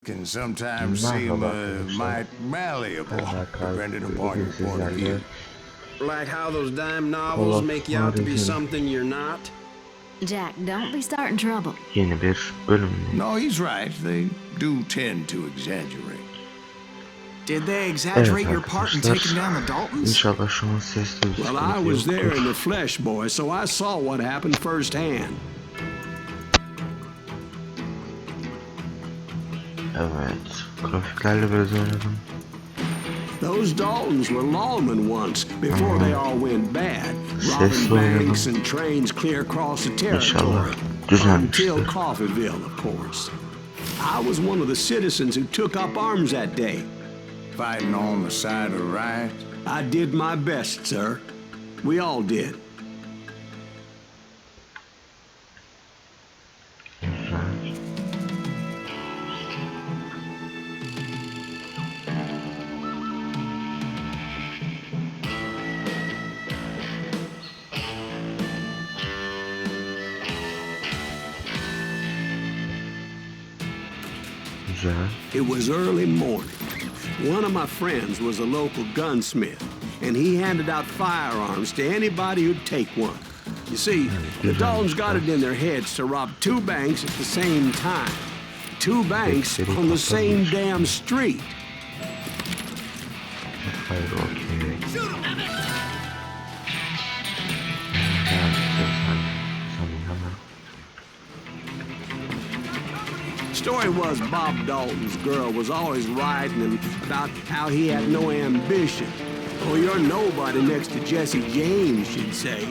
can sometimes seem might malleable, depending upon your point of view. Like how those dime novels make you out to be something you're not? Jack, don't be starting trouble. Yeni bir bölüm. No, he's right. They do tend to exaggerate. Did they exaggerate your part in taking down the Daltons? İnşallah şu an sesli bir Well, I was there in the flesh, boy, so I saw what happened firsthand. Evet. Grafiklerle biraz oynadım. Those Daltons were lawmen once, before they all went bad. Robbing banks and trains clear across the territory. Until Coffeeville, of course. I was one of the citizens who took up arms that day. Fighting on the side of right? I did my best, sir. We all did. It was early morning. One of my friends was a local gunsmith, and he handed out firearms to anybody who'd take one. You see, the Daltons got it in their heads to rob two banks at the same time. Two banks on the same damn street. Story was Bob Dalton's girl was always writing him about how he had no ambition. Oh, you're nobody next to Jesse James, she'd say.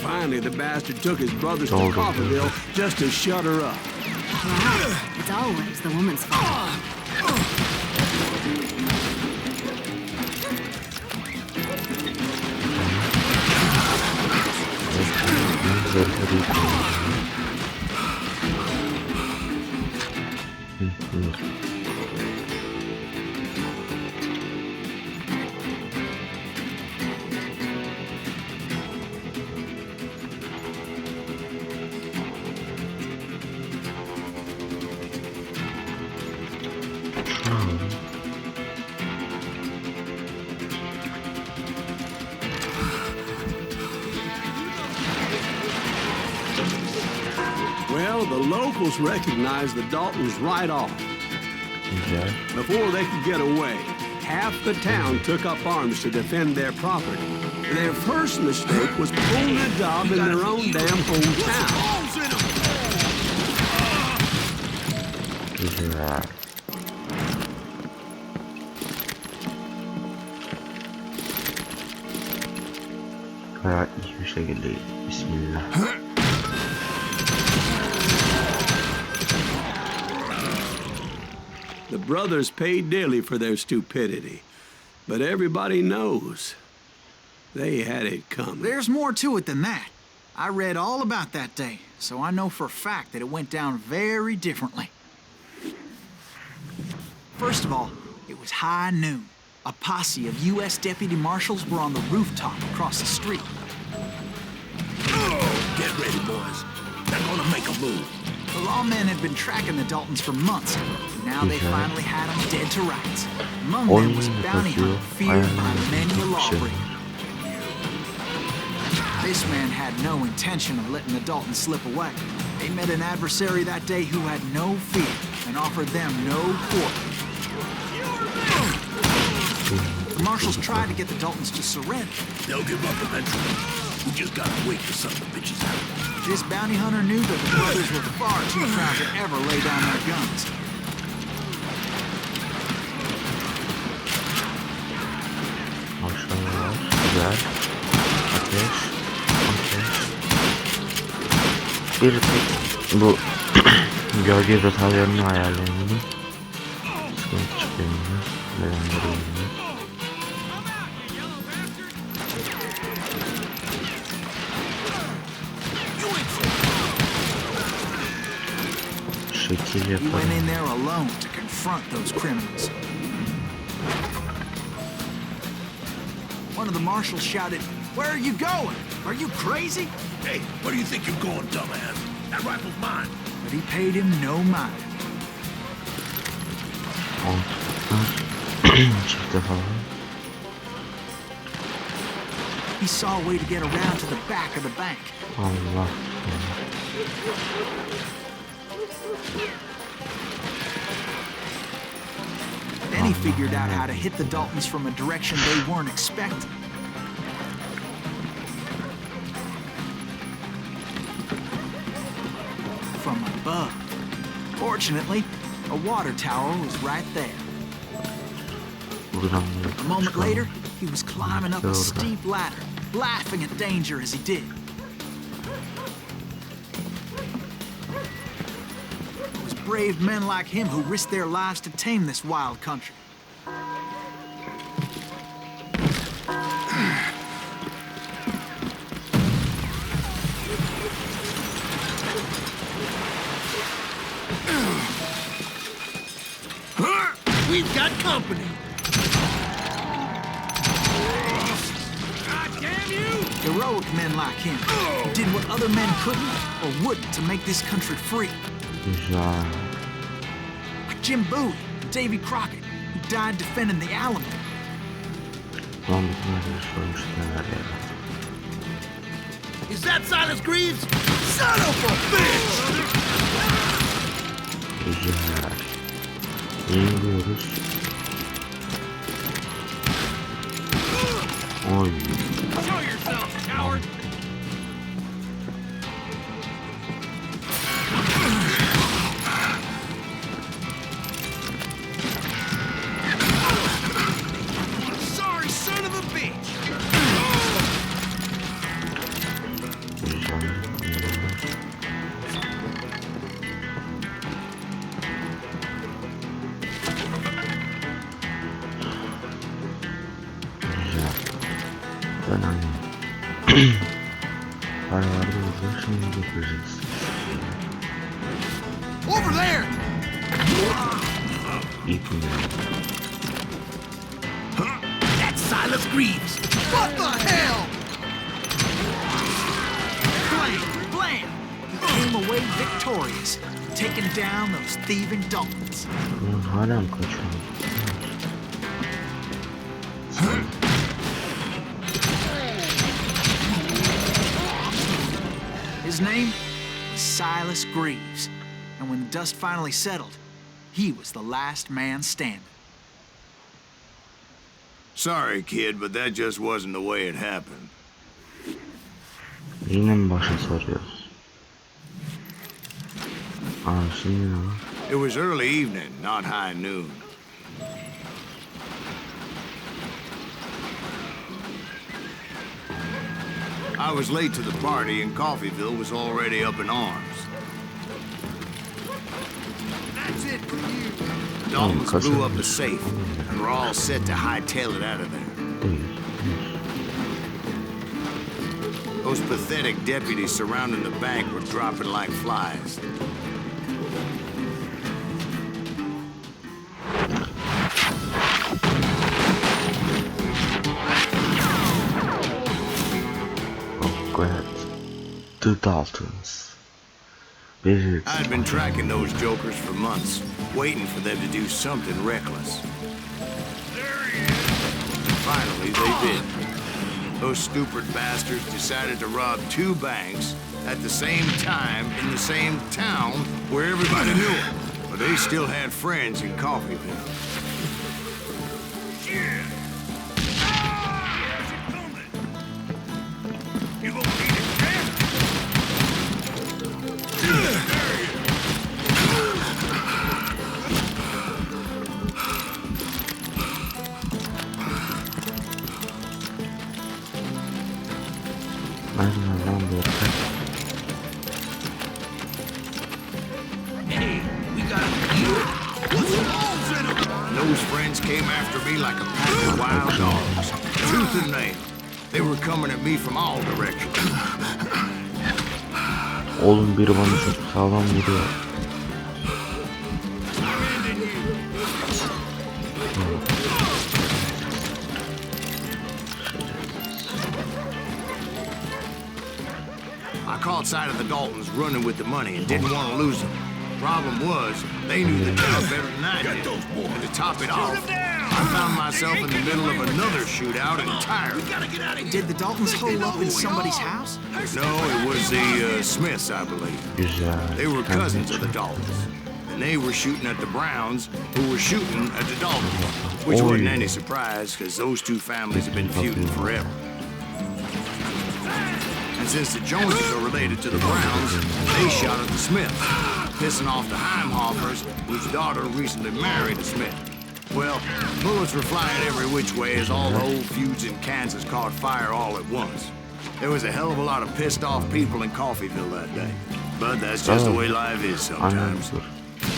Finally, the bastard took his brothers to Coffeeville just to shut her up. Wow, it's always the woman's fault. Well, the locals recognized the Daltons right off. Before they could get away, half the town took up arms to defend their property. Their first mistake was pulling a job in their own damn hometown. Gayet iyi bir şekilde. Bismillah. The brothers paid dearly for their stupidity, but everybody knows they had it coming. There's more to it than that. I read all about that day, so I know for a fact that it went down very differently. First of all, it was high noon. A posse of U.S. deputy marshals were on the rooftop across the street. Get ready, boys. They're gonna make a move. The lawmen had been tracking the Daltons for months. Now they finally had them dead to rights. Among them was a bounty hunter feared by many a lawbreaker. This man had no intention of letting the Daltons slip away. They met an adversary that day who had no fear and offered them no quarter. The marshals tried to get the Daltons to surrender. They'll give up eventually. We just gotta wait for some of the bitches out. This bounty hunter knew that the brothers were far too proud to ever lay down their guns. Maşallah, güzel. Ateş. Bir tek bu gölge detallarını ayarlayalım. Sıkıntı çıkıyor. Şekil He yapalım. went in there alone to confront those criminals. One of the marshals shouted, "Where are you going? Are you crazy?" Hey, where do you think you're going, dumbass? That rifle's mine. But he paid him no mind. Çifte falan. He saw a way to get around to the back of the bank. Allah. Then he figured out how to hit the Daltons from a direction they weren't expecting. From above. Fortunately, a water tower was right there. Buradan A moment later, he was climbing up a steep ladder, laughing at danger as he did. It was brave men like him who risked their lives to tame this wild country. We've got company. Heroic men like him who did what other men couldn't or wouldn't to make this country free. güzel. Like Jim Bowie and Davy Crockett, who died defending the Alamo. Lan bütün herkes sormuşlar ya. Is that Silas Greaves? Son of a bitch! Güzel. İniyoruz. Oy. Show yourself, coward! Sorry, son of a bitch! Güzel. Güzel. Ben annem. Para vardı burada, şimdi götüreceğiz. Over there! İlk mi? That's Silas Greaves! What the hell? Blam! Blam! He came away victorious, taking down those thieving Daltons. Ulan hala mı kaçıyor? His name was Silas Greaves, and when the dust finally settled, he was the last man standing. Sorry, kid, but that just wasn't the way it happened. Yine mi başa sarıyoruz? Aa şimdi ne var? It was early evening, not high noon. I was late to the party, and Coffeeville was already up in arms. That's it for you. Daltons blew up the safe, and we're all set to hightail it out of there. Değil. Those pathetic deputies surrounding the bank were dropping like flies. Oh god. The Daltons. Basic. I'd been tracking those jokers for months, waiting for them to do something reckless. Finally, they did. Those stupid bastards decided to rob two banks at the same time in the same town where everybody knew them. But they still had friends in Coffeeville. Nereden lan bu orta? Hey, we got what's the holes in them? And those friends came after me like a pack of wild dogs, tooth and nail. They were coming at me from all directions. Oğlum biri bana çok sağlam vuruyor. I caught sight of the Daltons running with the money and didn't want to lose them. Problem was, they knew the town better than I did. And to top it off, I found myself in the middle of another shootout entirely. Did the Daltons hole up in somebody's house? No, it was the Smiths, I believe. Güzel. They were cousins of the Daltons. And they were shooting at the Browns, who were shooting at the Daltons. Which wasn't any surprise, because those two families have been feuding forever. And since the Joneses are related to the Browns, they shot at the Smiths, pissing off the Heimhoffers, whose daughter recently married a Smith. Well, bullets were flying every which way as all the old feuds in Kansas caught fire all at once. There was a hell of a lot of pissed off people in Coffeyville that day. But that's just the way life is sometimes.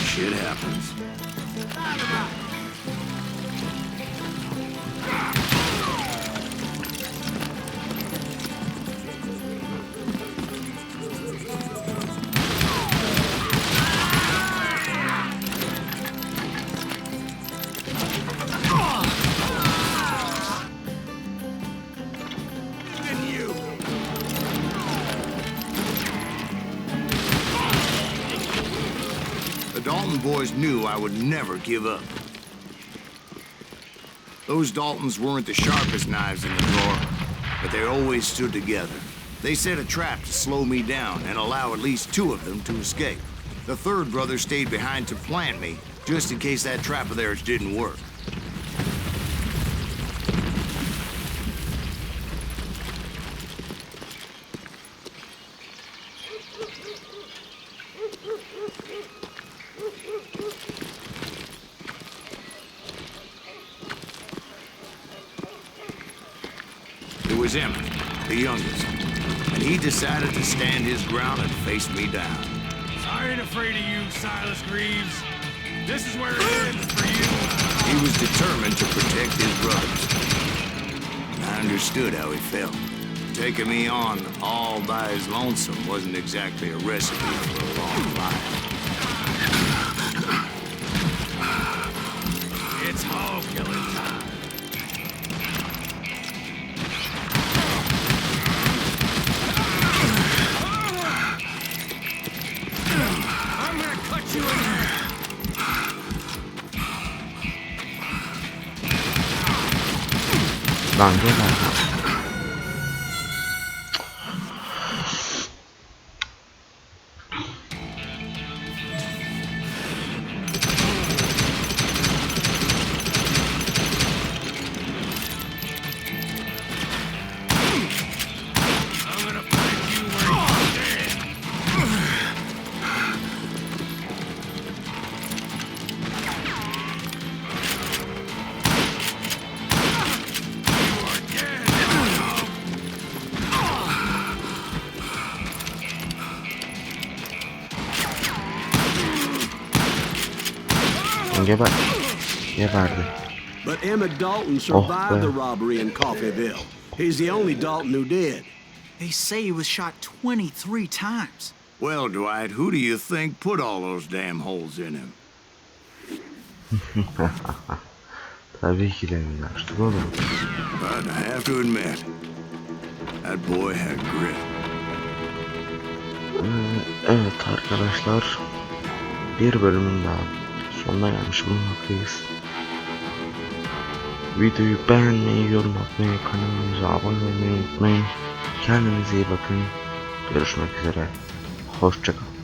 Shit happens. The Dalton boys knew I would never give up. Those Daltons weren't the sharpest knives in the drawer, but they always stood together. They set a trap to slow me down and allow at least two of them to escape. The third brother stayed behind to plant me, just in case that trap of theirs didn't work. It was Emmett, the youngest, and he decided to stand his ground and face me down. I ain't afraid of you, Silas Greaves. This is where it ends for you. He was determined to protect his brothers. And I understood how he felt. Taking me on all by his lonesome wasn't exactly a recipe for a long life. It's hog killing time. I'm gonna cut you in half. Lan gel lan. I'm gonna find you where you stand. You are dead. Geber. Geberdi. But Emmett Dalton survived man. the robbery in Coffeyville. He's the only Dalton who did. They say he was shot 23 times. Well, Dwight, who do you think put all those damn holes in him? Tabii ki de yaştık oğlum. But I have to admit, that boy had grit. Evet arkadaşlar, bir bölümün daha sonuna gelmiş bulunmaktayız. Videoyu beğenmeyi, yorum atmayı, kanalımıza abone olmayı unutmayın. Kendinize iyi bakın. Görüşmek üzere. Hoşça kalın.